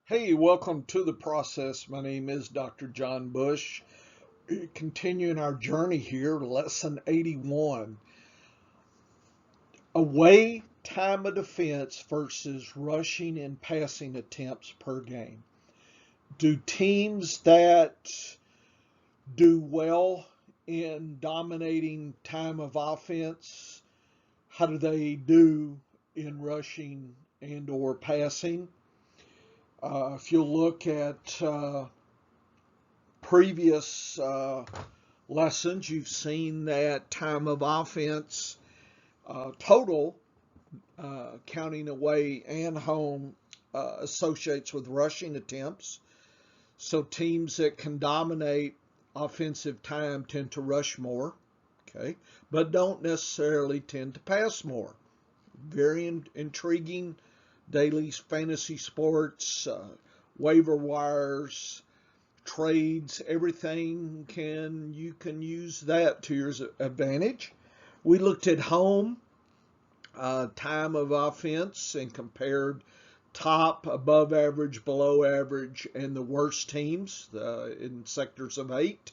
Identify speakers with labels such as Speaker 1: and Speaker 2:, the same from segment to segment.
Speaker 1: Hey, welcome to the process. My name is Dr. John Bush. Continuing our journey here, lesson 81. Away time of defense versus rushing and passing attempts per game. Do teams that do well in dominating time of offense, how do they do in rushing and or passing? If you look at previous lessons, you've seen that time of offense total, counting away and home, associates with rushing attempts. So teams that can dominate offensive time tend to rush more, okay, but don't necessarily tend to pass more. Very intriguing daily fantasy sports, waiver wires, trades, everything you can use that to your advantage. We looked at home time of offense and compared top, above average, below average, and the worst teams in sectors of 8,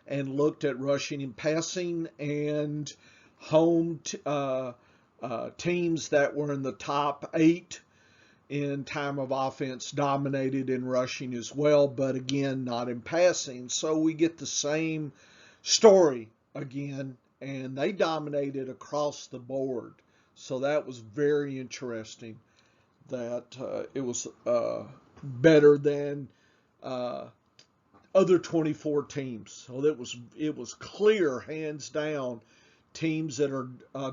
Speaker 1: and looked at rushing and passing and home teams that were in the top 8 in time of offense, dominated in rushing as well, but again, not in passing. So we get the same story again, and they dominated across the board. So that was very interesting that it was better than other 24 teams. So it was clear, hands down, teams that are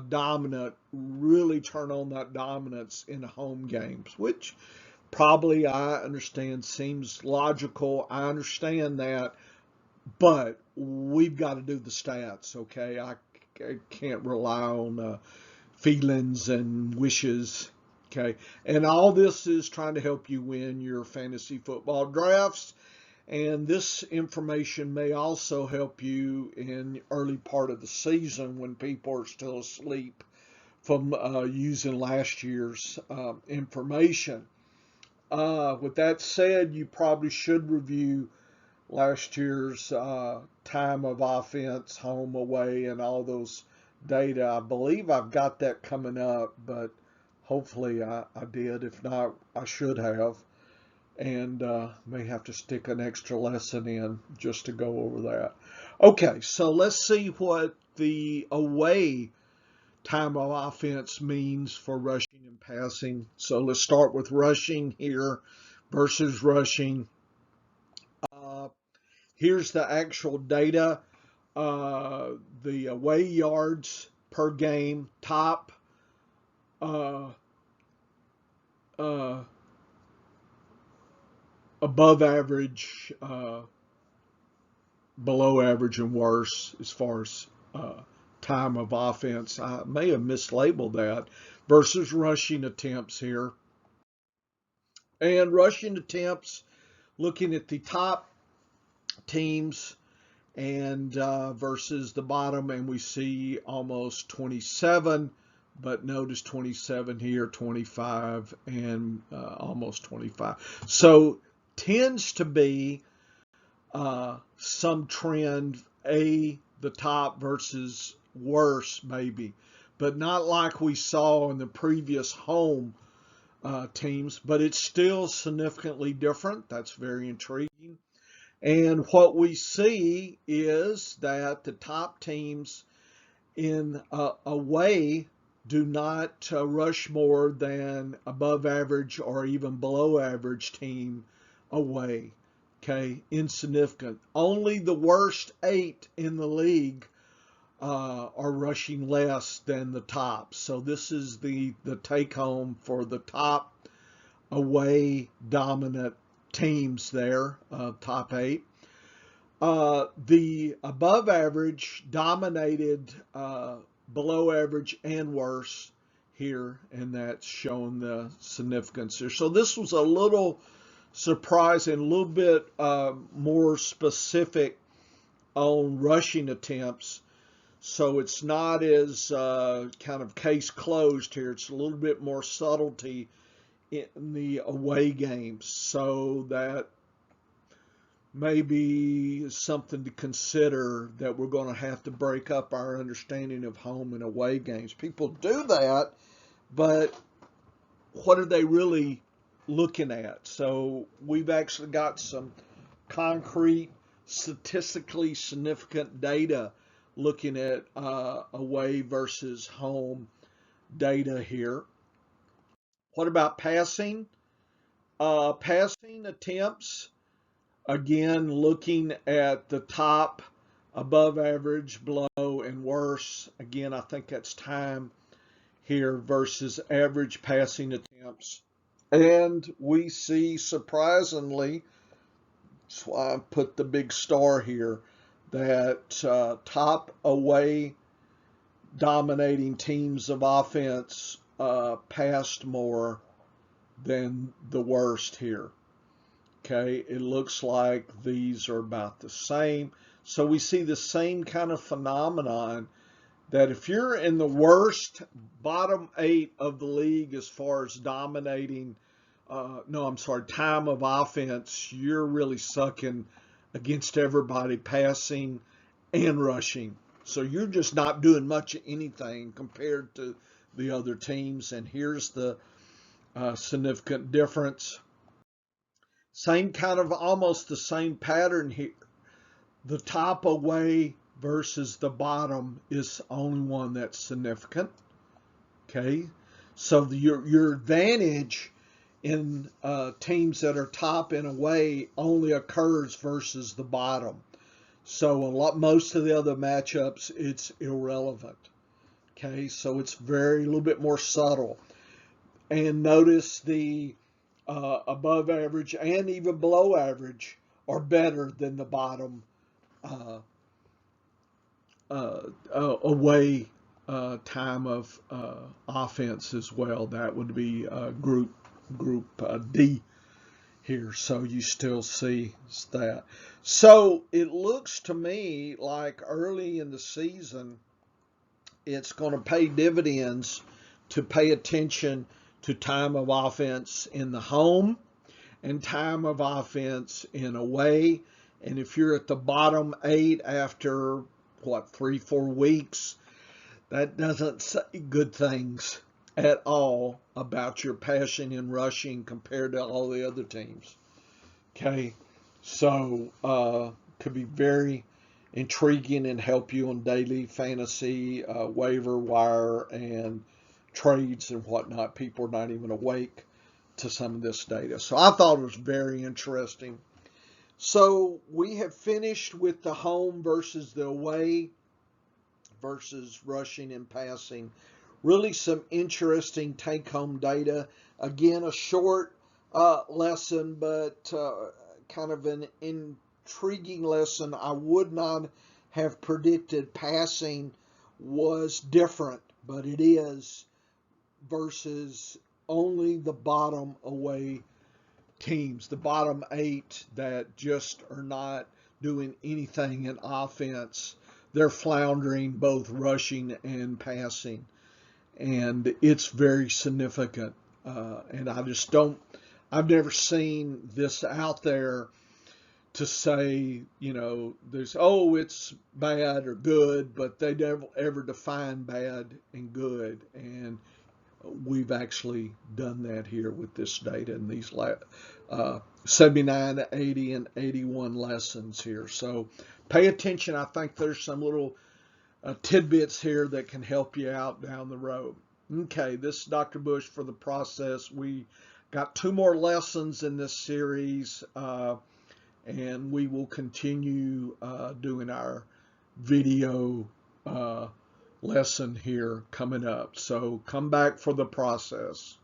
Speaker 1: dominant really turn on that dominance in home games, which probably I understand seems logical. I understand that, but we've got to do the stats, okay? I can't rely on feelings and wishes, okay? And all this is trying to help you win your fantasy football drafts. And this information may also help you in early part of the season when people are still asleep from using last year's information. With that said, you probably should review last year's time of offense, home, away, and all those data. I believe I've got that coming up, but hopefully I did. If not, I should have, and may have to stick an extra lesson in just to go over that. Okay, so let's see what the away time of offense means for rushing and passing. So let's start with rushing here versus rushing. Uh, Here's the actual data. The away yards per game, top, uh, uh, above average, below average, and worse as far as time of offense. I may have mislabeled that versus rushing attempts here. And rushing attempts, looking at the top teams and versus the bottom, and we see almost 27, but notice 27 here, 25, and almost 25. So tends to be some trend, the top versus worse maybe, but not like we saw in the previous home teams, but it's still significantly different. That's very intriguing. And what we see is that the top teams in a way do not rush more than above average or even below average team away. Okay, insignificant. Only the worst 8 in the league are rushing less than the top. So this is the take home for the top away dominant teams there, top 8. The above average dominated below average and worse here, and that's showing the significance here. So this was a little surprising, a little bit more specific on rushing attempts. So it's not as kind of case closed here. It's a little bit more subtlety in the away games. So that may be something to consider, that we're going to have to break up our understanding of home and away games. People do that, but what are they really looking at? So we've actually got some concrete, statistically significant data looking at away versus home data here. What about passing? Passing attempts, again, looking at the top, above average, below, and worse. Again, I think that's time here versus average passing attempts. And we see, surprisingly, that's why I put the big star here, that top away dominating teams of offense passed more than the worst here. Okay, it looks like these are about the same. So we see the same kind of phenomenon, that if you're in the worst bottom 8 of the league as far as dominating, time of offense, you're really sucking against everybody passing and rushing. So you're just not doing much of anything compared to the other teams. And here's the significant difference. Same kind of, almost the same pattern here. The top away versus the bottom is the only one that's significant. Okay, so your advantage in teams that are top and away only occurs versus the bottom. So most of the other matchups, it's irrelevant. Okay, so it's a little bit more subtle. And notice the above average and even below average are better than the bottom away time of offense as well. That would be group D here. So you still see that. So it looks to me like early in the season, it's going to pay dividends to pay attention to time of offense in the home and time of offense in away. And if you're at the bottom 8 after 3-4 weeks, that doesn't say good things at all about your passing and rushing compared to all the other teams. Okay, so could be very intriguing and help you on daily fantasy, waiver wire, and trades and whatnot. People are not even awake to some of this data. So I thought it was very interesting. So we have finished with the home versus the away versus rushing and passing. Really some interesting take-home data. Again, a short lesson, but kind of an intriguing lesson. I would not have predicted passing was different, but it is, versus only the bottom away teams, the bottom 8 that just are not doing anything in offense. They're floundering both rushing and passing, and it's very significant. And I've never seen this out there to say, it's bad or good, but they never ever define bad and good. And we've actually done that here with this data in these 79, 80, and 81 lessons here. So pay attention. I think there's some little tidbits here that can help you out down the road. Okay, this is Dr. Bush for The Process. We got 2 more lessons in this series, and we will continue doing our video lesson here coming up. So come back for The Process.